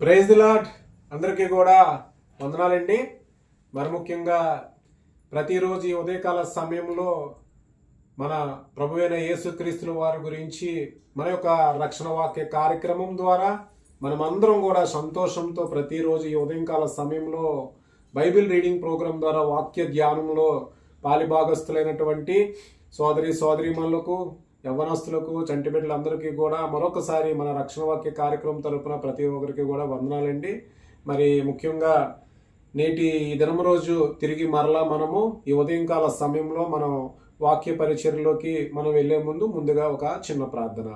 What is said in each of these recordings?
Praise the lord. అందరికీ కూడా వందనాలండి. మరి ముఖ్యంగా ప్రతిరోజు ఈ ఉదయకాల సమయంలో మన ప్రభు అయిన యేసుక్రీస్తుల వారి గురించి మన యొక్క రక్షణ వాక్య కార్యక్రమం ద్వారా మనమందరం కూడా సంతోషంతో ప్రతిరోజు ఈ ఉదయకాల సమయంలో బైబిల్ రీడింగ్ ప్రోగ్రాం ద్వారా వాక్య ధ్యానంలో పాలిభాగస్తులైనటువంటి సోదరీమణులకు, యవ్వనస్తులకు, చంటి బిడ్డలందరికీ కూడా మరొకసారి మన రక్షణ వాక్య కార్యక్రమం తరపున ప్రతి ఒక్కరికి కూడా వందనాలండి. మరి ముఖ్యంగా నేటి ఈ దినం రోజు తిరిగి మరలా మనము ఈ ఉదయంకాల సమయంలో మనం వాక్య పరిచర్యలోకి మనం వెళ్లే ముందుగా ఒక చిన్న ప్రార్థన.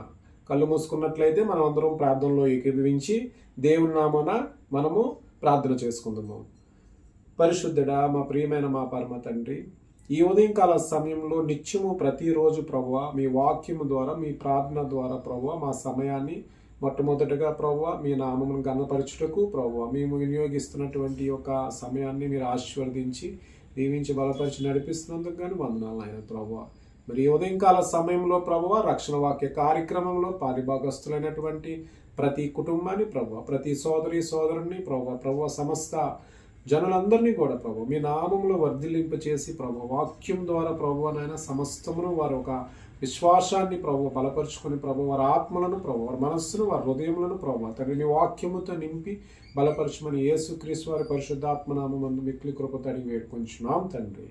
కళ్ళు మూసుకున్నట్లయితే మనం అందరం ప్రార్థనలో ఏకీభవించి దేవుని నామమున మనము ప్రార్థన చేసుకుందాము. పరిశుద్ధుడా, మా ప్రియమైన మా పరమ తండ్రి, ఈ ఉదయంకాల సమయంలో నిత్యము ప్రతిరోజు ప్రభువా మీ వాక్యము ద్వారా, మీ ప్రార్థన ద్వారా ప్రభువా మా సమయాన్ని మొట్టమొదటిగా ప్రభువా మీ నామమును గణపరచుటకు ప్రభువా మేము వినియోగిస్తున్నటువంటి యొక్క సమయాన్ని మీరు ఆశీర్వదించి దీవించి బలపరిచి నడిపిస్తున్నందుకు కానీ వందనాలు ఆయన ప్రభువా. మరి ఈ ఉదయంకాల సమయంలో ప్రభువా రక్షణ వాక్య కార్యక్రమంలో పాలిభాగస్తులైనటువంటి ప్రతి కుటుంబాన్ని ప్రభువా, ప్రతి సోదరుని ప్రభువా సమస్త జనులందరినీ కూడా ప్రభు మీ నామంలో వర్ధిల్లింప చేసి ప్రభు వాక్యం ద్వారా ప్రభు నాయన సమస్తమును వారు ఒక విశ్వాసాన్ని ప్రభు బలపరుచుకొని ప్రభు వారి ఆత్మలను ప్రభు వారి మనస్సును వారి హృదయములను ప్రభు తండ్రిని వాక్యముతో నింపి బలపరచమని యేసుక్రీస్తు వారి పరిశుద్ధాత్మనామమందు మిక్కిలి కృపతో అడిగి వేడుకొంచున్నాం తండ్రి.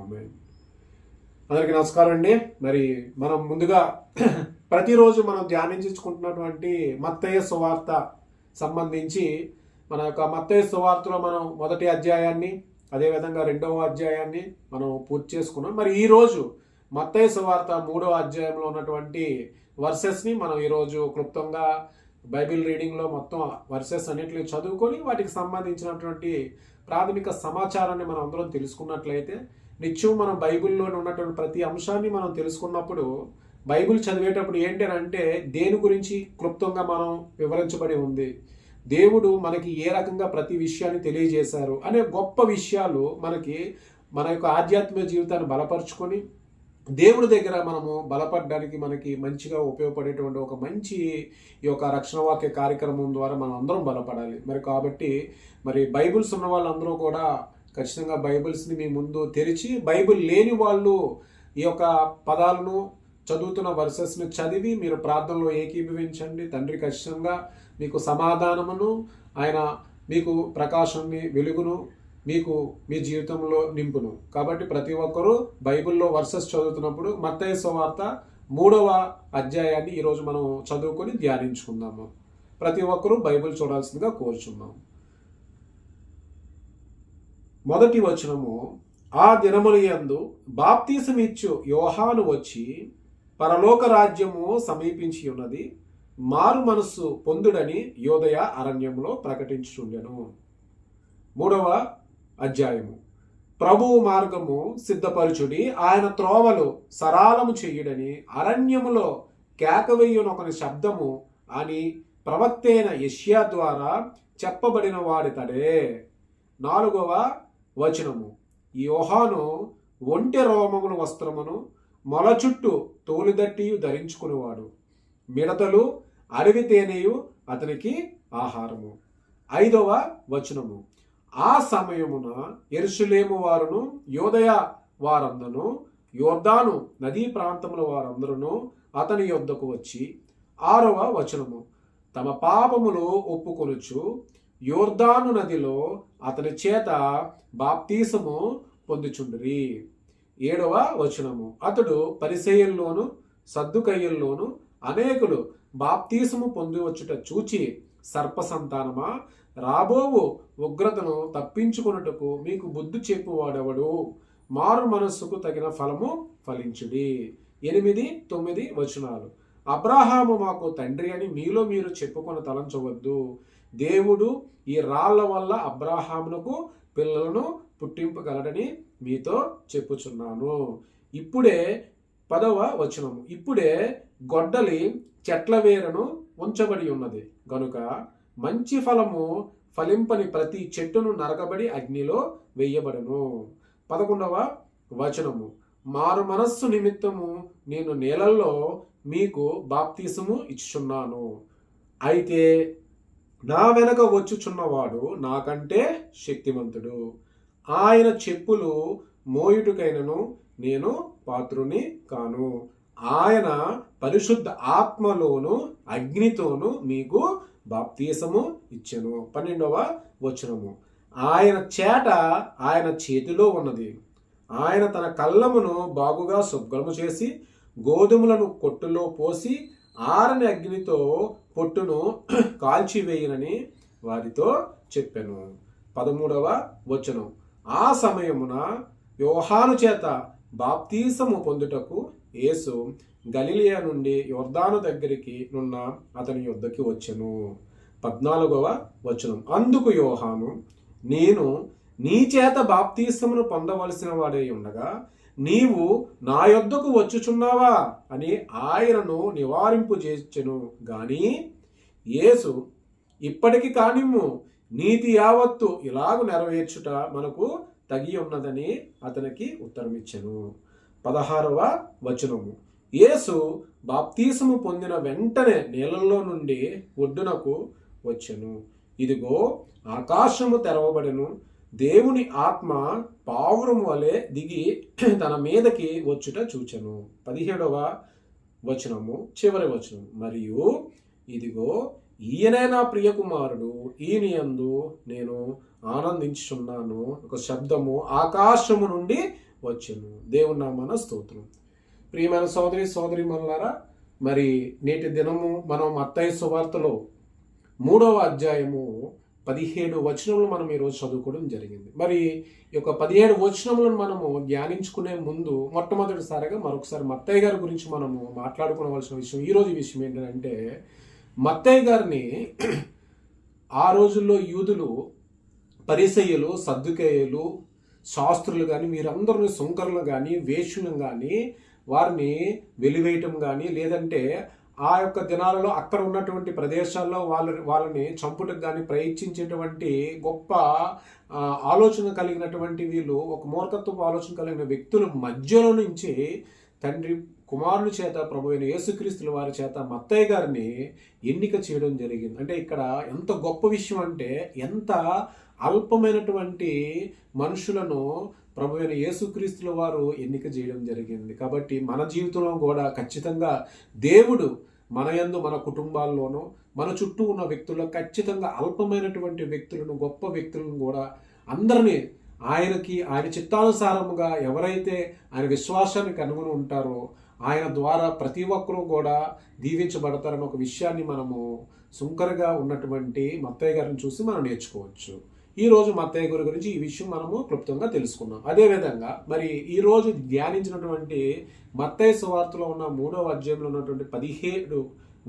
ఆమేన్. అందరికీ నమస్కారం అండి. మరి మనం ముందుగా ప్రతిరోజు మనం ధ్యానించుకుంటున్నటువంటి మత్తయి సువార్త సంబంధించి మన యొక్క మత్తయి సువార్తలో మనం మొదటి అధ్యాయాన్ని, అదేవిధంగా 2వ అధ్యాయాన్ని మనం పూర్తి చేసుకున్నాం. మరి ఈరోజు మత్తయి సువార్త 3వ అధ్యాయంలో ఉన్నటువంటి వర్సెస్ని మనం ఈరోజు క్లుప్తంగా బైబిల్ రీడింగ్లో మొత్తం వర్సెస్ అన్నిటిని చదువుకొని వాటికి సంబంధించినటువంటి ప్రాథమిక సమాచారాన్ని మనం అందరం తెలుసుకున్నట్లయితే, నిత్యం మనం బైబిల్లో ఉన్నటువంటి ప్రతి అంశాన్ని మనం తెలుసుకున్నప్పుడు బైబిల్ చదివేటప్పుడు ఏంటి అంటే దేని గురించి క్లుప్తంగా మనం వివరించబడి ఉంది, దేవుడు మనకి ఏ రకంగా ప్రతి విషయాన్ని తెలియజేశారు అనే గొప్ప విషయాలు మనకి మన యొక్క ఆధ్యాత్మిక జీవితాన్ని బలపరుచుకొని దేవుడి దగ్గర మనము బలపడడానికి మనకి మంచిగా ఉపయోగపడేటువంటి ఒక మంచి ఈ యొక్క రక్షణ వాక్య కార్యక్రమం ద్వారా మనం అందరం బలపడాలి. మరి కాబట్టి మరి బైబిల్స్ ఉన్న వాళ్ళందరూ కూడా ఖచ్చితంగా బైబిల్స్ని మీ ముందు తెరిచి, బైబిల్ లేని వాళ్ళు ఈ యొక్క పదాలను చదువుతున్న వర్సెస్ని చదివి మీరు ప్రార్థనలో ఏకీభవించండి. తండ్రి ఖచ్చితంగా మీకు సమాధానమును, ఆయన మీకు ప్రకాశాన్ని, వెలుగును మీకు మీ జీవితంలో నింపును. కాబట్టి ప్రతి ఒక్కరూ బైబిల్లో వర్సెస్ చదువుతున్నప్పుడు మత్తయి సువార్త 3వ అధ్యాయాన్ని ఈరోజు మనం చదువుకొని ధ్యానించుకుందాము. ప్రతి ఒక్కరూ బైబిల్ చూడాల్సిందిగా కోరుచున్నాం. మొదటి వచనము, ఆ దినముల యందు బాప్తీసమిచ్చు యోహాను వచ్చి పరలోక రాజ్యము సమీపించి ఉన్నది, మారు మనస్సు పొందుడని యోదయ అరణ్యంలో ప్రకటించుచుండెను. 3వ అధ్యాయము, ప్రభువు మార్గము సిద్ధపరచుడి, ఆయన త్రోవలు సరాలము చెయ్యుడని అరణ్యములో కేకవేయునొకని శబ్దము అని ప్రవక్త అయిన యెషయా ద్వారా చెప్పబడిన వాడితడే. 4వ వచనము, యోహాను ఒంటె రోమముల వస్త్రమును మొల చుట్టూ తోలుదట్టియు ధరించుకునేవాడు, మిడతలు అడవి తేనెయు అతనికి ఆహారము. 5వ వచనము, ఆ సమయమున యెరూషలేము వారును యోదయ వారందరూ యోర్దాను నదీ ప్రాంతముల వారందరూ అతని యొద్దకు వచ్చి 6వ వచనము, తమ పాపములు ఒప్పుకొనుచు యోర్దాను నదిలో అతని చేత బాప్తీసము పొందుచుండిరి. 7వ వచనము, అతడు పరిసయ్యుల్లోను సద్దుకయ్యుల్లోను అనేకులు బాప్తీసము పొందివచ్చుట చూచి, సర్ప సంతానమా, రాబోవు ఉగ్రతను తప్పించుకొనుటకు మీకు బుద్ధి చెప్పువాడెవడు, మారు మనస్సుకు తగిన ఫలము ఫలించుడి. 8, 9 వచనాలు, అబ్రాహాము మాకు తండ్రి అని మీలో మీరు చెప్పుకొని తలంచవద్దు, దేవుడు ఈ రాళ్ల వల్ల అబ్రాహామునకు పిల్లలను పుట్టింపగలడని మీతో చెప్పుచున్నాను. ఇప్పుడే 10వ వచనము, ఇప్పుడే గొడ్డలి చెట్ల వేరును ఉంచబడి ఉన్నది గనుక మంచి ఫలము ఫలింపని ప్రతి చెట్టును నరకబడి అగ్నిలో వేయబడును. 11వ వచనము, మారు మనస్సు నిమిత్తము నేను నేలల్లో మీకు బాప్తీసము ఇచ్చుచున్నాను, అయితే నా వెనక వచ్చుచున్నవాడు నాకంటే శక్తిమంతుడు. ఆయన చెప్పులు మోయుటకైనను నేను పాత్రుని కాను. ఆయన పరిశుద్ధ ఆత్మలోను అగ్నితోను మీకు బాప్తీసము ఇచ్చెను. 12వ వచనము. ఆయన చేట ఆయన చేతిలో ఉన్నది. ఆయన తన కళ్ళమును బాగుగా శుభ్రము చేసి గోధుమలను కొట్టులో పోసి ఆరని అగ్నితో పొట్టును కాల్చివేయనని వారితో చెప్పెను. 13వ వచనం. ఆ సమయమున యోహాను చేత బాప్తీసము పొందుటకు యేసు గలిలయ నుండి యొర్దాను దగ్గరికి నున్న అతని యొద్దకి వచ్చెను. 14వ వచనం. అందుకు యోహాను, నేను నీ చేత బాప్తీసమును పొందవలసిన వాడై ఉండగా నీవు నా యొద్దకు వచ్చుచున్నావా అని ఆయనను నివారింపు చేచెను గాని యేసు, ఇప్పటికి కానిమ్ము, నీతి యావత్తు ఇలాగు నెరవేర్చుట మనకు తగి ఉన్నదని అతనికి ఉత్తరమిచ్చెను. 16వ వచనము. యేసు బాప్తీసము పొందిన వెంటనే నీళ్ళల్లో నుండి ఒడ్డునకు వచ్చెను. ఇదిగో ఆకాశము తెరవబడెను. దేవుని ఆత్మ పావురం వలె దిగి తన మీదకి వచ్చుట చూచెను. 17వ వచనము, చివరి వచనం. మరియు ఇదిగో ఈయనే నా ప్రియకుమారుడు, ఈయన యందు నేను ఆనందించుచున్నాను. ఒక శబ్దము ఆకాశము నుండి వచ్చెను. దేవుని నామమున స్తోత్రం. ప్రియమైన సోదరీమణులారా, మరి నేటి దినము మనం మత్తయి సువార్తలో 3వ అధ్యాయము 17 వచనములు మనం ఈరోజు చదువుకోవడం జరిగింది. మరి ఈ యొక్క 17 వచనములను మనము ధ్యానించుకునే ముందు మొట్టమొదటిసారిగా మరొకసారి మత్తయ్య గారి గురించి మనము మాట్లాడుకోవలసిన విషయం, ఈరోజు విషయం ఏంటంటే, మత్తయ్య గారిని ఆ రోజుల్లో యూదులు, పరిసయ్యులు, సద్దుకేయులు, శాస్త్రులు కానీ వీరందరూ సుంకరులు కానీ వేశ్యులను కానీ వారిని వెలివేయటం కానీ, లేదంటే ఆ యొక్క దినాలలో అక్కడ ఉన్నటువంటి ప్రదేశాల్లో వాళ్ళని చంపుటకు కానీ ప్రయత్నించేటువంటి గొప్ప ఆలోచన కలిగినటువంటి వీళ్ళు, ఒక మూర్ఖత్వపు ఆలోచన కలిగిన వ్యక్తుల మధ్యలో నుంచి తండ్రి కుమారుని చేత ప్రభు అయిన యేసుక్రీస్తుల వారి చేత మత్తయ్య గారిని ఎన్నిక చేయడం జరిగింది. అంటే ఇక్కడ ఎంత గొప్ప విషయం అంటే, ఎంత అల్పమైనటువంటి మనుషులను ప్రభు అయిన యేసుక్రీస్తుల వారు ఎన్నిక చేయడం జరిగింది. కాబట్టి మన జీవితంలో కూడా ఖచ్చితంగా దేవుడు మన యందు, మన కుటుంబాల్లోనూ, మన చుట్టూ ఉన్న వ్యక్తుల్లో ఖచ్చితంగా అల్పమైనటువంటి వ్యక్తులను, గొప్ప వ్యక్తులను కూడా అందరినీ ఆయన చిత్తానుసారముగా ఎవరైతే ఆయన విశ్వాసాన్ని కనుగొని ఉంటారో ఆయన ద్వారా ప్రతి ఒక్కరూ కూడా దీవించబడతారని ఒక విషయాన్ని మనము సుంకరగా ఉన్నటువంటి మత్తయ్య గారిని చూసి మనం నేర్చుకోవచ్చు. ఈరోజు మత్తయ్య గారి గురించి ఈ విషయం మనము క్లుప్తంగా తెలుసుకున్నాం. అదేవిధంగా మరి ఈరోజు ధ్యానించినటువంటి మత్తయి సువార్తలో ఉన్న 3వ అధ్యాయంలో ఉన్నటువంటి 17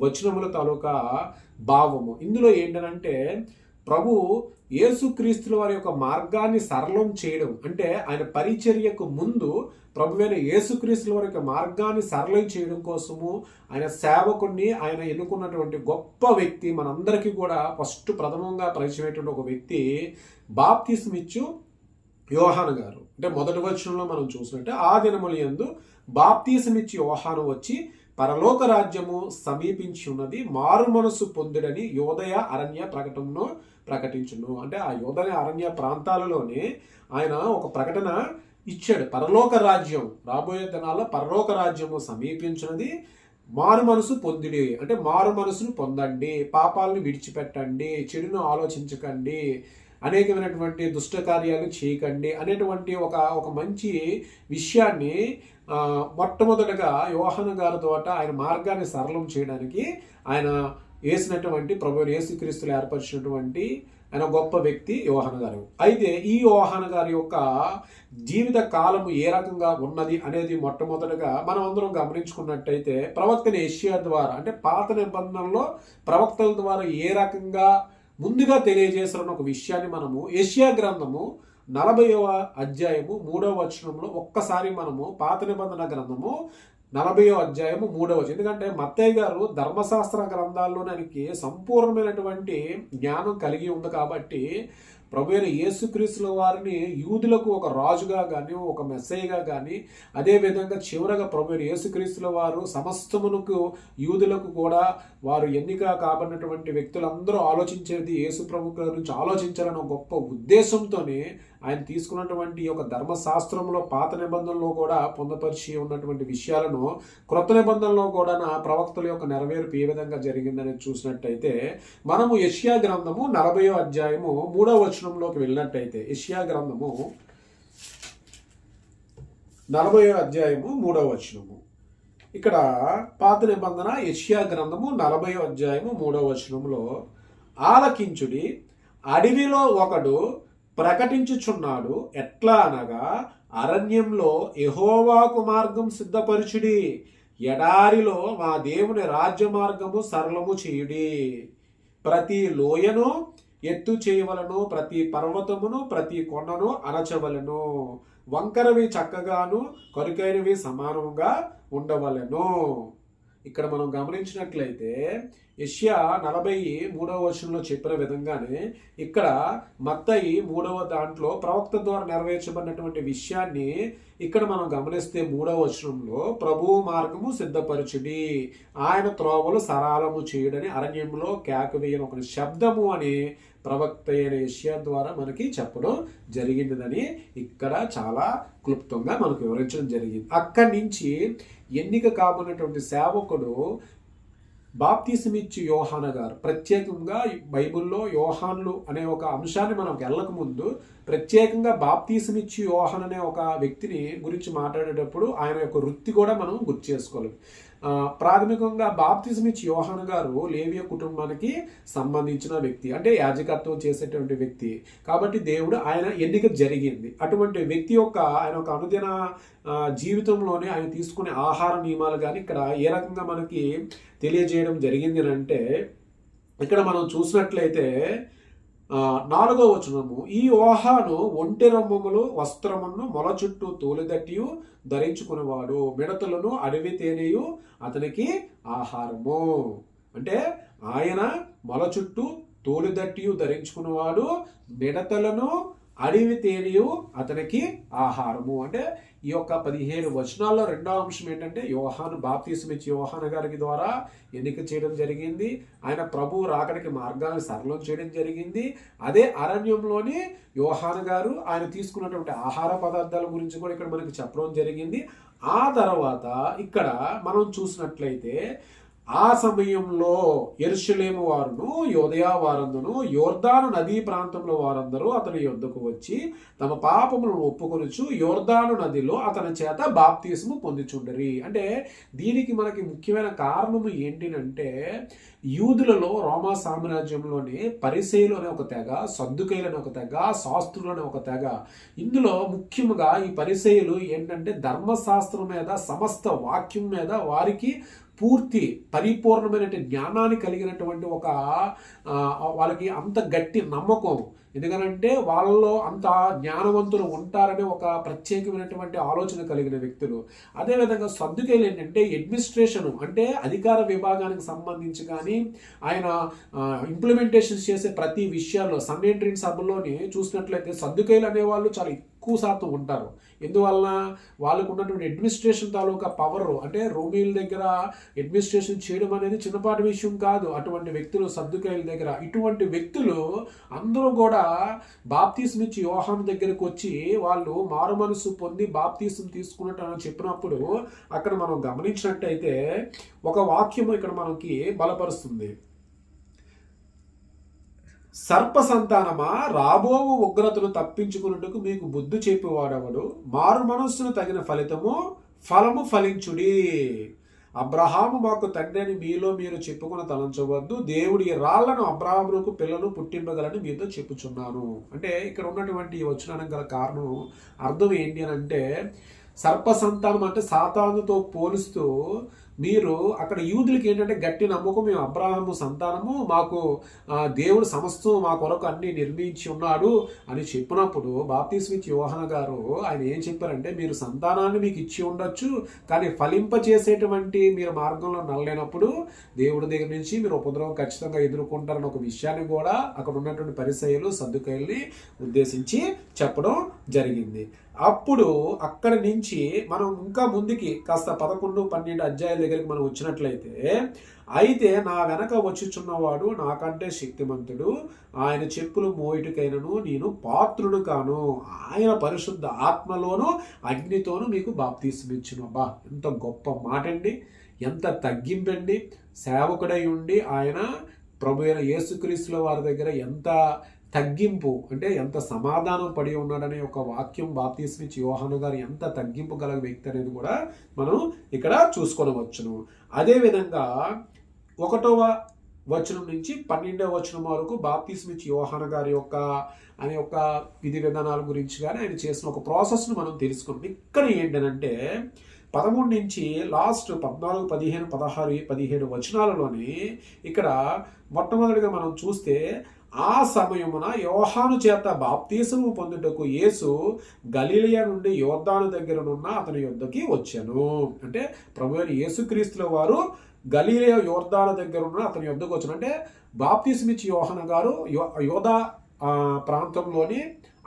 వచనముల తాలూకా భావము, ఇందులో ఏంటనంటే ప్రభు యేసుక్రీస్తుల వారి యొక్క మార్గాన్ని సరళం చేయడం, అంటే ఆయన పరిచర్యకు ముందు ప్రభువైన యేసుక్రీస్తుల వారి యొక్క మార్గాన్ని సరళం చేయడం కోసము ఆయన సేవకుడిని ఆయన ఎన్నుకున్నటువంటి గొప్ప వ్యక్తి, మనందరికీ కూడా ఫస్ట్ ప్రథమంగా పరిచయమైనటువంటి ఒక వ్యక్తి బాప్తిస్మిచ్చు యోహాను గారు. అంటే మొదటి వచనంలో మనం చూసినట్టే, ఆ దినముల యందు బాప్తిస్మిచ్చి యోహాను వచ్చి పరలోక రాజ్యము సమీపించి ఉన్నది, మారు మనసు పొందుడని యోదయ అరణ్య ప్రకటనను ప్రకటించును. అంటే ఆ యోదయ అరణ్య ప్రాంతాలలోనే ఆయన ఒక ప్రకటన ఇచ్చాడు. పరలోక రాజ్యం రాబోయే దినాల్లో పరలోక రాజ్యము సమీపించినది, మారు మనసు పొందుడి అంటే మారు మనసును పొందండి, పాపాలను విడిచిపెట్టండి, చెడును ఆలోచించకండి, అనేకమైనటువంటి దుష్ట కార్యాలు చేయకండి అనేటువంటి ఒక మంచి విషయాన్ని మొట్టమొదటగా యోహాను గారి తోట ఆయన మార్గాన్ని సరళం చేయడానికి ఆయన వేసినటువంటి ప్రభు యేసుక్రీస్తులు ఏర్పరిచినటువంటి ఆయన గొప్ప వ్యక్తి యోహాను గారు. అయితే ఈ యోహాను గారి యొక్క జీవిత కాలము ఏ రకంగా ఉన్నది అనేది మొట్టమొదటిగా మనం అందరం గమనించుకున్నట్టయితే, ప్రవక్త యెషయా ద్వారా, అంటే పాత నిబంధనలో ప్రవక్తల ద్వారా ఏ రకంగా ముందుగా తెలియజేసిన ఒక విషయాన్ని మనము యెషయా గ్రంథము 40వ అధ్యాయము 3వ వచనంలో ఒక్కసారి మనము పాత నిబంధన గ్రంథము 40వ అధ్యాయము 3వ వచనం, ఎందుకంటే మత్తయ్య గారు ధర్మశాస్త్ర గ్రంథాల్లోనికి సంపూర్ణమైనటువంటి జ్ఞానం కలిగి ఉంది కాబట్టి ప్రభు అయిన యేసుక్రీస్తుల వారిని యూదులకు ఒక రాజుగా కానీ ఒక మెస్సయ్యగా కానీ, అదేవిధంగా చివరగా ప్రభు అయిన యేసుక్రీస్తుల వారు సమస్తమునకు యూదులకు కూడా వారు ఎన్నిక కాబడినటువంటి వ్యక్తులందరూ ఆలోచించేది యేసు ప్రభు గురించి ఆలోచించాలన్న గొప్ప ఉద్దేశంతోనే ఆయన తీసుకున్నటువంటి ఒక ధర్మశాస్త్రంలో పాత నిబంధనలో కూడా పొందపరిచి ఉన్నటువంటి విషయాలను క్రొత్త నిబంధనలో కూడా ప్రవక్తల యొక్క నెరవేర్పు ఏ విధంగా జరిగిందని చూసినట్టయితే, మనము యెషయా గ్రంథము 40వ అధ్యాయము 3వ వచనంలోకి వెళ్ళినట్టయితే, యెషయా గ్రంథము 40వ అధ్యాయము 3వ వచనము. ఇక్కడ పాత నిబంధన యెషయా గ్రంథము 40వ అధ్యాయము 3వ వచనంలో, ఆలకించుడి, అడవిలో ఒకడు ప్రకటించుచున్నాడు, ఎట్లా అనగా అరణ్యంలో యెహోవాకు మార్గం సిద్ధపరచుడి, ఎడారిలో మా దేవుని రాజ్య మార్గము సరళము చేయుడి. ప్రతి లోయను ఎత్తు చేయవలను, ప్రతి పర్వతమును ప్రతి కొండను అణచవలను, వంకరవి చక్కగాను కరుకైనవి సమానముగా ఉండవలను. ఇక్కడ మనం గమనించినట్లయితే యెషయా 43వ వచనంలో చెప్పిన విధంగానే ఇక్కడ మత్తయి 3వ దాంట్లో ప్రవక్త ద్వారా నెరవేర్చబడినటువంటి విషయాన్ని ఇక్కడ మనం గమనిస్తే 3వ వచనంలో, ప్రభువు మార్గము సిద్ధపరచుడి, ఆయన త్రోవలు సరళము చేయుడని అరణ్యంలో కేక వేయని ఒక శబ్దము అని ప్రవక్త అయిన యెషయా ద్వారా మనకి చెప్పడం జరిగిందని ఇక్కడ చాలా క్లుప్తంగా మనకు వివరించడం జరిగింది. అక్కడి నుంచి ఎన్నిక కాబడినటువంటి సేవకుడు బాప్తిసమిచ్చి యోహాన గారు, ప్రత్యేకంగా బైబిల్లో యోహాన్లు అనే ఒక అంశాన్ని మనం వెళ్ళక ముందు ప్రత్యేకంగా బాప్తిసమిచ్చి యోహాన్ అనే ఒక వ్యక్తిని గురించి మాట్లాడేటప్పుడు ఆయన యొక్క వృత్తి కూడా మనం గుర్తు చేసుకోవాలి. ప్రాథమికంగా బాప్తిసమిచ్చి యోహాన్ గారు లేవియ కుటుంబానికి సంబంధించిన వ్యక్తి, అంటే యాజకత్వం చేసేటువంటి వ్యక్తి కాబట్టి దేవుడు ఆయన ఎన్నిక జరిగింది. అటువంటి వ్యక్తి యొక్క ఆయన ఒక అనుదిన జీవితంలోనే ఆయన తీసుకునే ఆహార నియమాలు కానీ ఇక్కడ ఏ రకంగా మనకి తెలియజేయడం జరిగింది అంటే, ఇక్కడ మనం చూసినట్లయితే 4వ వచనము, ఈ యోహాను ఒంటె రొమ్ములు వస్త్రమును మొల చుట్టూ తోలిదట్టియు ధరించుకునేవాడు, మిడతలను అడవి తేనెయు అతనికి ఆహారము. అంటే ఆయన మొల చుట్టూ తోలిదట్టియు ధరించుకునేవాడు, మిడతలను అడవి తేనెయు అతనికి ఆహారము. అంటే ఈ యొక్క 17 వచనాల్లో రెండవ అంశం ఏంటంటే, యోహాను బాప్తిసమిచ్చి యోహాను గారికి ద్వారా ఎన్నిక చేయడం జరిగింది, ఆయన ప్రభువు రాకడికి మార్గాన్ని సరళం చేయడం జరిగింది. అదే అరణ్యంలోని యోహాను గారు ఆయన తీసుకున్నటువంటి ఆహార పదార్థాల గురించి కూడా ఇక్కడ మనకి చెప్పడం జరిగింది. ఆ తర్వాత ఇక్కడ మనం చూసినట్లయితే ఆ సమయంలో యెరూషలేము వారును యూదయ వారందరూ యోర్దాను నదీ ప్రాంతంలో వారందరూ అతని యొద్దకు వచ్చి తమ పాపములను ఒప్పుకొనుచు యోర్దాను నదిలో అతని చేత బాప్తిస్ము పొందుచుండరి. అంటే దీనికి మనకి ముఖ్యమైన కారణము ఏంటినంటే, యూదులలో రోమా సామ్రాజ్యంలోని పరిసయ్యులు అనే ఒక తెగ, సద్దుకైలు అనే ఒక తెగ, శాస్త్రులు అనే ఒక తెగ. ఇందులో ముఖ్యముగా ఈ పరిసయ్యులు ఏంటంటే ధర్మశాస్త్రం మీద, సమస్త వాక్యం మీద వారికి పూర్తి పరిపూర్ణమైన జ్ఞానాన్ని కలిగినటువంటి ఒక వాళ్ళకి అంత గట్టి నమ్మకం. ఎందుకనంటే వాళ్ళలో అంత జ్ఞానవంతులు ఉంటారనే ఒక ప్రత్యేకమైనటువంటి ఆలోచన కలిగిన వ్యక్తులు. అదేవిధంగా సద్దుకైలు ఏంటంటే అడ్మినిస్ట్రేషన్, అంటే అధికార విభాగానికి సంబంధించి కానీ ఆయన ఇంప్లిమెంటేషన్ చేసే ప్రతి విషయాల్లో సన్హెడ్రిన్ సభలోని చూసినట్లయితే సద్దుకైలు అనేవాళ్ళు చాలా ఎక్కువ శాతం ఉంటారు. ఎందువలన వాళ్ళకు ఉన్నటువంటి అడ్మినిస్ట్రేషన్ తాలూకా పవర్, అంటే రోమీల దగ్గర అడ్మినిస్ట్రేషన్ చేయడం అనేది చిన్నపాటి విషయం కాదు. అటువంటి వ్యక్తులు సద్దుకైల దగ్గర, ఇటువంటి వ్యక్తులు అందరూ కూడా బాప్తిస్మిచ్చి యోహాను దగ్గరకు వచ్చి వాళ్ళు మారు మనసు పొంది బాప్తిస్ం తీసుకున్నట్టు అని చెప్పినప్పుడు అక్కడ మనం గమనించినట్టయితే ఒక వాక్యము ఇక్కడ మనకి బలపరుస్తుంది. సర్ప సంతానమా, రాబోవు ఉగ్రతను తప్పించుకున్నట్టుకు మీకు బుద్ధి చెప్పేవాడవడు, మారు మనస్సును తగిన ఫలము ఫలించుడి. అబ్రహాము మాకు తండ్రి అని మీలో మీరు చెప్పుకుని తలంచవద్దు, దేవుడి రాళ్లను అబ్రహామునకు పిల్లలు పుట్టింపగలని మీతో చెప్పుచున్నాను. అంటే ఇక్కడ ఉన్నటువంటి వచనానికి గల కారణం అర్థం ఏంటి అని అంటే, సర్ప సంతానం అంటే సాతానుతో పోలుస్తూ మీరు అక్కడ యూదులకి ఏంటంటే గట్టి నమ్మకం, మేము అబ్రాహాము సంతానము, మాకు దేవుడు సమస్తం మా కొరకు అన్ని నిర్మించి ఉన్నాడు అని చెప్పినప్పుడు బాప్తిస్మిచ్చి యోహాను గారు ఆయన ఏం చెప్పారంటే, మీరు సంతానాన్ని మీకు ఇచ్చి ఉండొచ్చు, కానీ ఫలింపచేసేటువంటి మీరు మార్గంలో నడలేనప్పుడు దేవుడి దగ్గర నుంచి మీరు ఉపద్రవం ఖచ్చితంగా ఎదుర్కొంటారని ఒక విషయాన్ని కూడా అక్కడ ఉన్నటువంటి పరిసయ్యులు సద్దుకయ్యుల్ని ఉద్దేశించి చెప్పడం జరిగింది. అప్పుడు అక్కడి నుంచి మనం ఇంకా ముందుకి కాస్త 11, 12 అధ్యాయాల దగ్గరికి మనం వచ్చినట్లయితే, అయితే నా వెనక వచ్చుచున్నవాడు నాకంటే శక్తిమంతుడు, ఆయన చెప్పులు మోయుటికైనను నేను పాత్రుడు కాను, ఆయన పరిశుద్ధ ఆత్మలోను అగ్నితోను మీకు బాప్తిస్మిచ్చును. అబ్బా, ఎంత గొప్ప మాట అండి, ఎంత తగ్గింపండి. సేవకుడై ఉండి ఆయన ప్రభు అయిన యేసుక్రీస్తుల వారి దగ్గర ఎంత తగ్గింపు, అంటే ఎంత సమాధానం పడి ఉన్నాడనే ఒక వాక్యం బాప్తిస్మిచ్చి యోహాను గారు ఎంత తగ్గింపు గల వ్యక్తి అనేది కూడా మనం ఇక్కడ చూసుకొనవచ్చును. అదేవిధంగా 1వ వచనం నుంచి 12వ వచనం వరకు బాప్తిస్మిచ్చి యోహాను గారి ఆయన యొక్క విధి విధానాల గురించి కానీ ఆయన చేసిన ఒక ప్రాసెస్ను మనం తెలుసుకుంటాం. ఇక్కడ ఏంటంటే 13 నుంచి లాస్ట్ 14, 15, 16, 17 వచనాలలోని ఇక్కడ మొట్టమొదటిగా మనం చూస్తే, ఆ సమయమున యోహాను చేత బాప్తీసము పొందుటకు యేసు గలిలయ నుండి యోర్దాను దగ్గరనున్న అతని యొద్దకి వచ్చాను. అంటే ప్రభు అయిన యేసుక్రీస్తుల వారు గలిలయ యోర్దాను దగ్గర ఉన్న అతని యొద్దకు వచ్చాను. అంటే బాప్తీసమిచ్చి యోహాను గారు యోధా ప్రాంతంలోని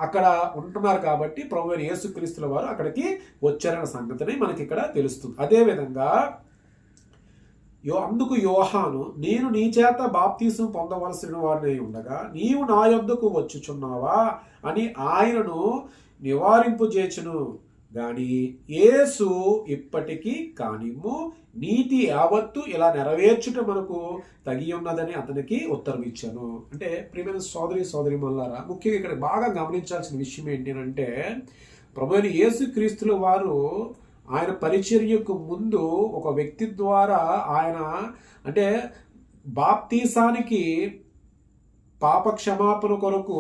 అక్కడ ఉంటున్నారు కాబట్టి ప్రభు అయిన యేసుక్రీస్తుల వారు అక్కడికి వచ్చారన్న సంగతిని మనకి ఇక్కడ తెలుస్తుంది. అదేవిధంగా అందుకు యోహాను, నేను నీ చేత బాప్తీసం పొందవలసిన వాడిని ఉండగా నీవు నా యొద్దకు వచ్చుచున్నావా అని ఆయనను నివారింపుజేచును గాని, యేసు ఇప్పటికీ కానిమ్ము, నీతి యావత్తు ఇలా నెరవేర్చుట మనకు తగి ఉన్నదని అతనికి ఉత్తరం ఇచ్చాను. అంటే ప్రియమైన సోదరి మల్లారా, ముఖ్యంగా ఇక్కడ బాగా గమనించాల్సిన విషయం ఏంటి అంటే, ప్రభువైన యేసుక్రీస్తుల వారు ఆయన పరిచర్యకు ముందు ఒక వ్యక్తి ద్వారా ఆయన అంటే బాప్తీసానికి పాప క్షమాపణ కొరకు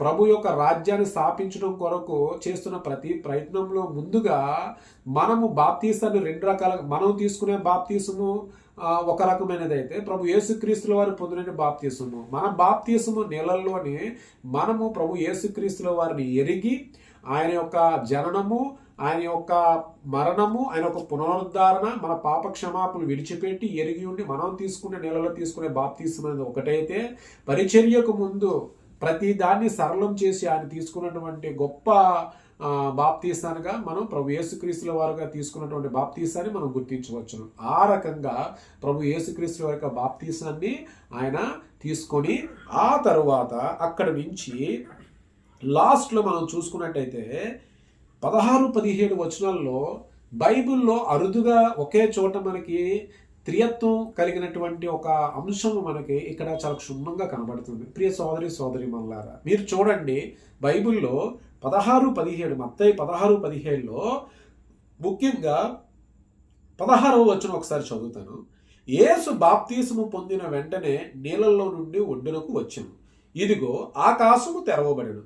ప్రభు యొక్క రాజ్యాన్ని స్థాపించడం కొరకు చేస్తున్న ప్రతి ప్రయత్నంలో ముందుగా మనము బాప్తీసాన్ని 2 రకాలుగా, మనం తీసుకునే బాప్తీసము ఒక రకమైనది అయితే ప్రభు యేసుక్రీస్తుల వారు పొందిన బాప్తీసము, మన బాప్తీసము నీళ్ళల్లోనే మనము ప్రభు యేసుక్రీస్తుల వారిని ఎరిగి ఆయన యొక్క జననము, ఆయన యొక్క మరణము, ఆయన యొక్క పునరుద్ధరణ, మన పాప క్షమాపణ విడిచిపెట్టి ఎరిగి ఉండి మనం తీసుకునే నెలలో తీసుకునే బాప్తీసం అనేది ఒకటైతే, పరిచర్యకు ముందు ప్రతి దాన్ని సరళం చేసి ఆయన తీసుకున్నటువంటి గొప్ప బాప్తీసానిగా మనం ప్రభు యేసుక్రీస్తుల వారుగా తీసుకున్నటువంటి బాప్తీసాన్ని మనం గుర్తించవచ్చును. ఆ రకంగా ప్రభు యేసుక్రీస్తుల వారి యొక్క బాప్తీసాన్ని ఆయన తీసుకొని ఆ తరువాత అక్కడి నుంచి లాస్ట్లో మనం చూసుకున్నట్టయితే 16, 17 వచనాల్లో బైబిల్లో అరుదుగా ఒకే చోట మనకి త్రియత్వం కలిగినటువంటి ఒక అంశం మనకి ఇక్కడ చాలా క్షుణ్ణంగా కనబడుతుంది. ప్రియ సోదరి మల్లారా, మీరు చూడండి బైబిల్లో 16, 17 మత్తయి 16, 17లో ముఖ్యంగా 16వ వచనం ఒకసారి చదువుతాను. యేసు బాప్తీసము పొందిన వెంటనే నీళ్ళల్లో నుండి ఒడ్డునకు వచ్చెను. ఇదిగో ఆకాశము తెరవబడెను,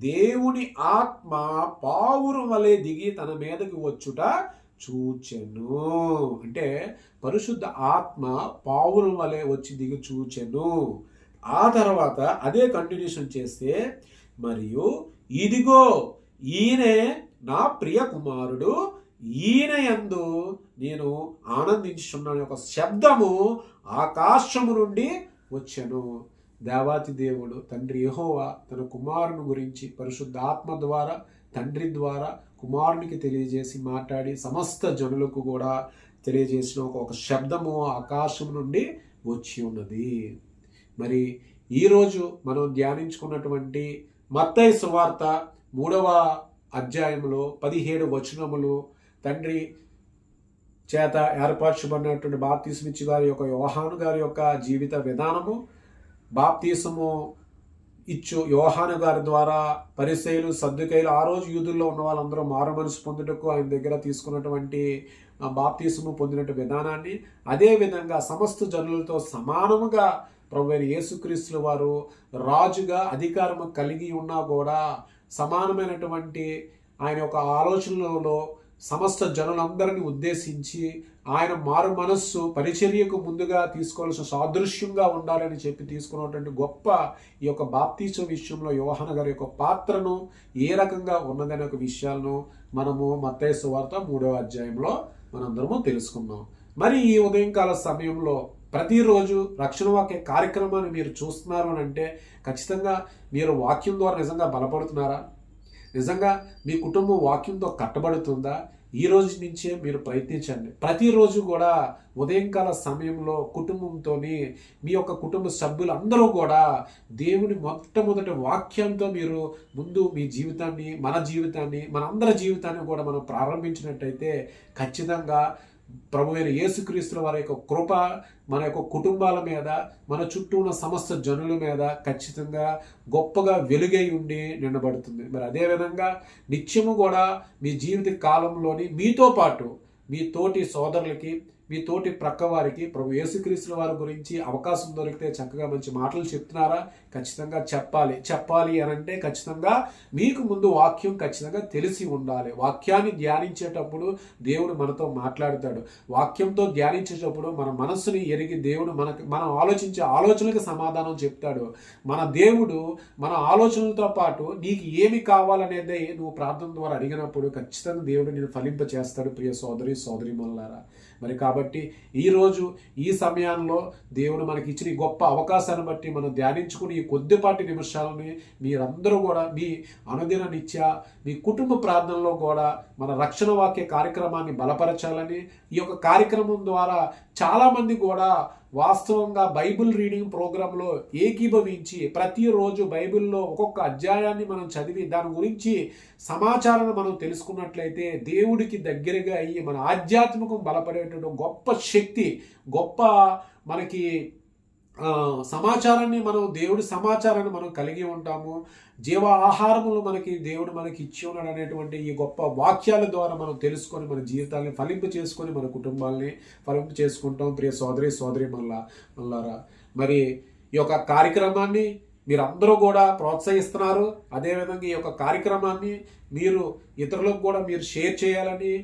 దేవుని ఆత్మ పావురం వలె దిగి తన మీదకి వచ్చుట చూచెను. అంటే పరిశుద్ధ ఆత్మ పావురం వలె వచ్చి దిగి చూచెను. ఆ తర్వాత అదే కంటిన్యూషన్ చేస్తే, మరియు ఇదిగో ఈయనే నా ప్రియ కుమారుడు, ఈయన యందు నేను ఆనందించుచున్నాను ఒక శబ్దము ఆకాశము నుండి వచ్చెను. దేవాతి దేవుడు తండ్రి యెహోవా తన కుమారుని గురించి పరిశుద్ధాత్మ ద్వారా తండ్రి ద్వారా కుమారునికి తెలియజేసి మాట్లాడి సమస్త జనులకు కూడా తెలియజేసిన ఒక శబ్దము ఆకాశం నుండి వచ్చి ఉన్నది. మరి ఈరోజు మనం ధ్యానించుకున్నటువంటి మత్తయి సువార్త 3వ అధ్యాయంలో 17 వచనములు తండ్రి చేత ఏర్పరచబడినటువంటి బాప్తీసమిచ్చి గారి యొక్క యోహాను గారి యొక్క జీవిత విధానము, బాప్తీసము ఇచ్చు యోహాను గారి ద్వారా పరిసయ్యులు సద్దుకయ్యులు ఆ రోజు యూదుల్లో ఉన్న వాళ్ళందరూ మారు మనసు పొందుటకు ఆయన దగ్గర తీసుకున్నటువంటి బాప్తీసము పొందినట్టు విధానాన్ని, అదేవిధంగా సమస్త జనులతో సమానముగా ప్రభువైన యేసుక్రీస్తుల వారు రాజుగా అధికారము కలిగి ఉన్నా కూడా సమానమైనటువంటి ఆయన యొక్క ఆలోచనలలో సమస్త జనులందరినీ ఉద్దేశించి ఆయన మారు మనస్సు పరిచర్యకు ముందుగా తీసుకోవాల్సిన సాదృశ్యంగా ఉండాలని చెప్పి తీసుకున్నటువంటి గొప్ప ఈ యొక్క బాప్తీసం విషయంలో యోహాను గారి యొక్క పాత్రను ఏ రకంగా ఉన్నదనే ఒక విషయాలను మనము మత్తయి సువార్త 3వ అధ్యాయంలో మనందరము తెలుసుకున్నాం. మరి ఈ ఉదయంకాల సమయంలో ప్రతిరోజు రక్షణ వాక్య కార్యక్రమాన్ని మీరు చూస్తున్నారు అని అంటే ఖచ్చితంగా మీరు వాక్యం ద్వారా నిజంగా బలపడుతున్నారా? నిజంగా మీ కుటుంబం వాక్యంతో కట్టబడుతుందా? ఈ రోజు నుంచే మీరు ప్రయత్నించండి. ప్రతిరోజు కూడా ఉదయంకాల సమయంలో కుటుంబంతో మీ యొక్క కుటుంబ సభ్యులందరూ కూడా దేవుని మొట్టమొదటి వాక్యంతో మీరు ముందు మీ జీవితాన్ని, మనందరి జీవితాన్ని కూడా మనం ప్రారంభించినట్టయితే ఖచ్చితంగా ప్రభువైన యేసుక్రీస్తుల వారి యొక్క కృప మన యొక్క కుటుంబాల మీద, మన చుట్టూ ఉన్న సమస్త జనుల మీద ఖచ్చితంగా గొప్పగా వెలుగై ఉండి నిండబడుతుంది. మరి అదేవిధంగా నిత్యము కూడా మీ జీవిత కాలంలోని మీతో పాటు మీ తోటి సోదరులకి, మీ తోటి ప్రక్క వారికి ప్రభు యేసుక్రీస్తుల వారి గురించి అవకాశం దొరికితే చక్కగా మంచి మాటలు చెప్తున్నారా? ఖచ్చితంగా చెప్పాలి అని అంటే ఖచ్చితంగా మీకు ముందు వాక్యం ఖచ్చితంగా తెలిసి ఉండాలి. వాక్యాన్ని ధ్యానించేటప్పుడు దేవుడు మనతో మాట్లాడతాడు. వాక్యంతో ధ్యానించేటప్పుడు మన మనస్సుని ఎరిగి దేవుడు మనం ఆలోచించే ఆలోచనలకు సమాధానం చెప్తాడు. మన దేవుడు మన ఆలోచనలతో పాటు నీకు ఏమి కావాలనేది నువ్వు ప్రార్థన ద్వారా అడిగినప్పుడు ఖచ్చితంగా దేవుడు నేను ఫలింప చేస్తాడు. ప్రియ సోదరీమణులారా, మరి కాబట్టి ఈరోజు ఈ సమయంలో దేవుడు మనకి ఇచ్చిన గొప్ప అవకాశాన్ని బట్టి మనం ధ్యానించుకుని ఈ కొద్దిపాటి నిమిషాలని మీరందరూ కూడా మీ అనుదిన నిత్య మీ కుటుంబ ప్రార్థనలో కూడా మన రక్షణ వాక్య కార్యక్రమాన్ని బలపరచాలని, ఈ యొక్క కార్యక్రమం ద్వారా చాలామంది కూడా వాస్తవంగా బైబిల్ రీడింగ్ ప్రోగ్రాంలో ఏకీభవించి ప్రతిరోజు బైబిల్లో ఒక్కొక్క అధ్యాయాన్ని మనం చదివి దాని గురించి సమాచారాన్ని మనం తెలుసుకున్నట్లయితే దేవుడికి దగ్గరగా అయ్యి మన ఆధ్యాత్మికం బలపడేటువంటి గొప్ప శక్తి, గొప్ప మనకి సమాచారాన్ని దేవుడి సమాచారాన్ని మనం కలిగి ఉంటాము. జీవ ఆహారములు దేవుడు మనకి ఇచ్చి ఉన్నాడు అనేటువంటి ఈ గొప్ప వాక్యాల ద్వారా మనం తెలుసుకొని మన జీవితాన్ని ఫలింపు చేసుకొని మన కుటుంబాలని ఫలింపు చేసుకుంటాం. ప్రియ సోదరి మల్లారా, మరి ఈ యొక్క కార్యక్రమాన్ని మీరందరూ కూడా ప్రోత్సహిస్తున్నారు. అదేవిధంగా ఈ యొక్క కార్యక్రమాన్ని మీరు ఇతరులకు కూడా మీరు షేర్ చేయాలని,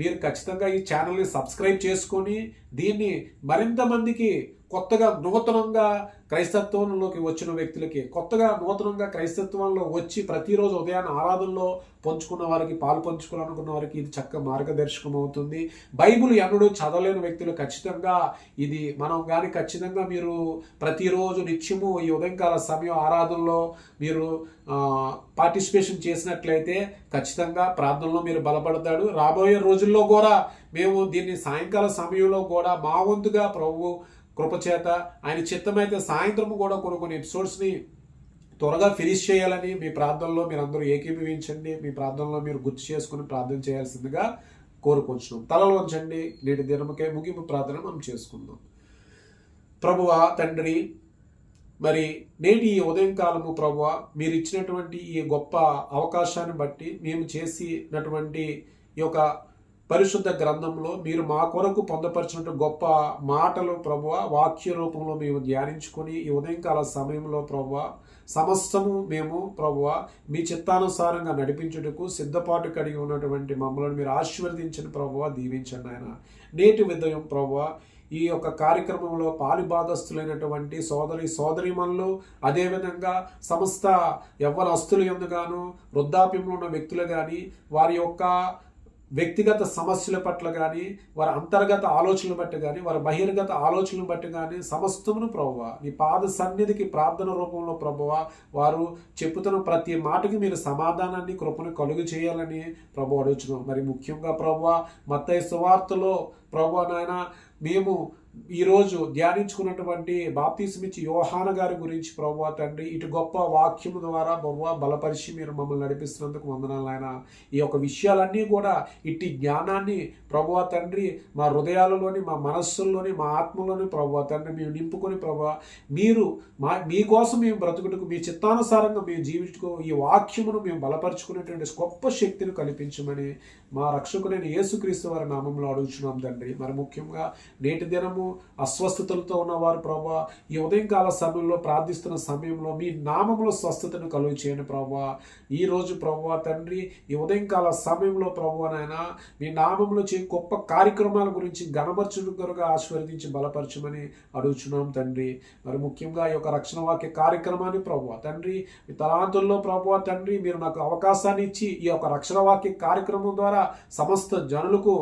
మీరు ఖచ్చితంగా ఈ ఛానల్ని సబ్స్క్రైబ్ చేసుకొని దీన్ని మరింత మందికి కొత్తగా నూతనంగా క్రైస్తత్వంలోకి వచ్చిన వ్యక్తులకి, కొత్తగా నూతనంగా క్రైస్తత్వంలో వచ్చి ప్రతిరోజు ఉదయాన్ని ఆరాధనలో పంచుకున్న వారికి, పాలు పంచుకోవాలనుకున్న వారికి ఇది చక్కగా మార్గదర్శకం అవుతుంది. బైబిల్ ఎన్నడూ చదవలేని వ్యక్తులు ఖచ్చితంగా ఇది మనం కానీ ఖచ్చితంగా మీరు ప్రతిరోజు నిత్యము ఈ ఉదయంకాల సమయం ఆరాధనలో మీరు పార్టిసిపేషన్ చేసినట్లయితే ఖచ్చితంగా ప్రార్థనలో మీరు బలపడతాడు. రాబోయే రోజుల్లో కూడా మేము దీన్ని సాయంకాల సమయంలో కూడా మా వంతుగా ప్రభు కృపచేత ఆయన చిత్తమైతే సాయంత్రం కూడా కొన్ని ఎపిసోడ్స్ని త్వరగా ఫినిష్ చేయాలని మీ ప్రార్థనలో మీరు అందరూ ఏకీభవించండి. మీ ప్రార్థనలో మీరు గుర్తు చేసుకుని ప్రార్థన చేయాల్సిందిగా కోరుకుంటున్నాం. తలలు వంచండి. నేటి దినముకే ముగింపు ప్రార్థన మనం చేసుకుందాం. ప్రభువా తండ్రి, మరి నేటి ఈ ఉదయంకాలము ప్రభువా మీరు ఇచ్చినటువంటి ఈ గొప్ప అవకాశాన్ని బట్టి మేము చేసినటువంటి ఈ యొక్క పరిశుద్ధ గ్రంథంలో మీరు మా కొరకు పొందపరిచినట్టు గొప్ప మాటలు ప్రభువ వాక్య రూపంలో మేము ధ్యానించుకొని ఈ ఉదయంకాల సమయంలో ప్రభువ సమస్తము మేము ప్రభువ మీ చిత్తానుసారంగా నడిపించుటకు సిద్ధపాటు కలిగి ఉన్నటువంటి మమ్మల్ని మీరు ఆశీర్వదించండి ప్రభువ, దీవించండి ఆయన. నేటి ఉదయం ప్రభువ ఈ యొక్క కార్యక్రమంలో పాలుభాగస్తులైనటువంటి సోదరీమణులు, అదేవిధంగా సమస్త యవ్వనస్తులు ఎందుగాను వృద్ధాప్యంలో ఉన్న వ్యక్తులు కానీ వారి యొక్క వ్యక్తిగత సమస్యల పట్ల కానీ, వారి అంతర్గత ఆలోచనలు బట్టి కానీ, వారి బహిర్గత ఆలోచనలు బట్టి కానీ సమస్తమును ప్రభువా నీ పాద సన్నిధికి ప్రార్థన రూపంలో ప్రభువా వారు చెప్పుతున్న ప్రతి మాటకి మీరు సమాధానాన్ని కృపను కలుగు చేయాలని ప్రభు అడుగుతున్నాం. మరి ముఖ్యంగా ప్రభువా మత్తయి సువార్తలో ప్రభువా నాయన మేము ఈరోజు ధ్యానించుకున్నటువంటి బాప్తీసమిచ్చి యోహాను గారి గురించి ప్రభువా తండ్రి ఇటు గొప్ప వాక్యము ద్వారా ప్రభువా బలపరిచి మీరు మమ్మల్ని నడిపిస్తున్నందుకు వందనాలు ఆయన. ఈ యొక్క విషయాలన్నీ కూడా ఇట్టి జ్ఞానాన్ని ప్రభువా తండ్రి మా హృదయాలలోని, మా మనస్సుల్లోని, మా ఆత్మలోని ప్రభువా తండ్రి మేము నింపుకొని ప్రభువా మీరు మీకోసం మేము బ్రతుకుటకు, మీ చిత్తానుసారంగా మేము జీవించుకో ఈ వాక్యమును మేము బలపరుచుకునేటువంటి గొప్ప శక్తిని కల్పించమని మా రక్షకుడైన యేసుక్రీస్తు వారి నామంలో అడుగుచున్నాం తండ్రి. మరి ముఖ్యంగా నేటి దినము అస్వస్థతలతో ఉన్నవారు ప్రభా ఈ ఉదయకాల సమయంలో ప్రార్థిస్తున్న సమయంలో మీ నామములో స్వస్థతను కలుగు చేయండి ప్రభా. ఈ రోజు ప్రభా తండ్రి ఈ ఉదయకాల సమయంలో ప్రభు నాయన మీ నామంలో చే గొప్ప కార్యక్రమాల గురించి గణపరచుడు కొరకు ఆశీర్వదించి బలపరచమని అడుగుచున్నాం తండ్రి. మరి ముఖ్యంగా ఈ యొక్క రక్షణ వాక్య కార్యక్రమాన్ని ప్రభు తండ్రి మీ తలాంతుల్లో ప్రభు తండ్రి మీరు నాకు అవకాశాన్ని ఇచ్చి ఈ యొక్క రక్షణ వాక్య కార్యక్రమం ద్వారా సమస్త జనులకు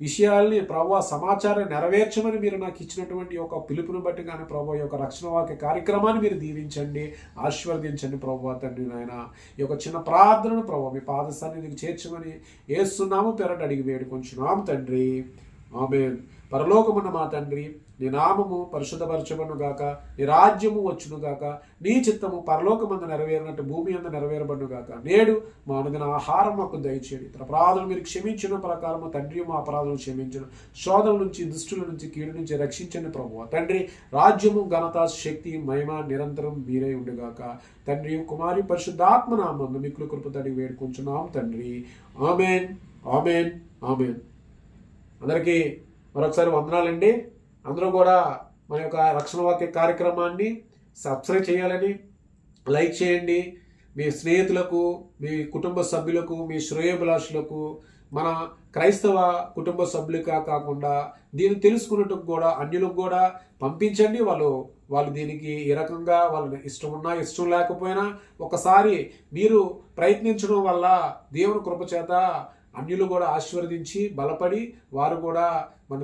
విషయాల్ని ప్రభు సమాచారం నెరవేర్చమని మీరు నాకు ఇచ్చినటువంటి ఒక పిలుపుని బట్టి కానీ ప్రభు ఈ యొక్క రక్షణ వాక్య కార్యక్రమాన్ని మీరు దీవించండి, ఆశీర్వదించండి ప్రభు తండ్రి. నాయన ఈ యొక్క చిన్న ప్రార్థనను ప్రభు మీ పాద సన్నిధికి చేర్చమని యేసునామమున పేరట అడిగి వేడుకొంచున్నాము తండ్రి. ఆమేన్. పరలోకమున్న మా తండ్రి నీ నామము పరిశుద్ధపరచబడును గాక, నీ రాజ్యము వచ్చును గాక, నీ చిత్తము పరలోకమందు నెరవేరినట్టు భూమి అందు నెరవేరబడును గాక. నేడు మా అనుదిన ఆహారం మాకు దయచేయండి. తన అపరాధులు మీరు క్షమించిన ప్రకారము తండ్రి మా అపరాధులు క్షమించను, శోధన నుంచి దుష్టుల నుంచి కీడు నుంచి రక్షించండి ప్రభువా తండ్రి. రాజ్యము ఘనత శక్తి మహిమ నిరంతరం మీరే ఉండుగాక. తండ్రి కుమారి పరిశుద్ధాత్మ నామమున మిక్కిలి కృపతో అడిగి వేడుకొంచున్నాం తండ్రి. ఆమేన్, ఆమేన్, ఆమేన్. అందరికీ మరొకసారి వందనాలండి. అందరూ కూడా మన యొక్క రక్షణ వాక్య కార్యక్రమాన్ని సబ్స్క్రైబ్ చేయాలని, లైక్ చేయండి. మీ స్నేహితులకు, మీ కుటుంబ సభ్యులకు, మీ శ్రేయోభిలాషులకు, మన క్రైస్తవ కుటుంబ సభ్యులుగా కాకుండా దీన్ని తెలుసుకున్నట్టుకు కూడా అన్యులకు కూడా పంపించండి. వాళ్ళు దీనికి ఏ రకంగా వాళ్ళని ఇష్టం ఉన్నా ఇష్టం లేకపోయినా ఒకసారి మీరు ప్రయత్నించడం వల్ల దేవుని కృప చేత అన్యులు కూడా ఆశీర్వదించి బలపడి వారు కూడా మన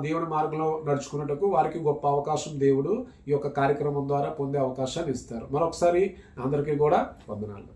దేవుని మార్గంలో నడుచుకున్నట్టుకు వారికి గొప్ప అవకాశం దేవుడు ఈ యొక్క కార్యక్రమం ద్వారా పొందే అవకాశాన్ని ఇస్తారు. మరొకసారి అందరికీ కూడా వందనాలు.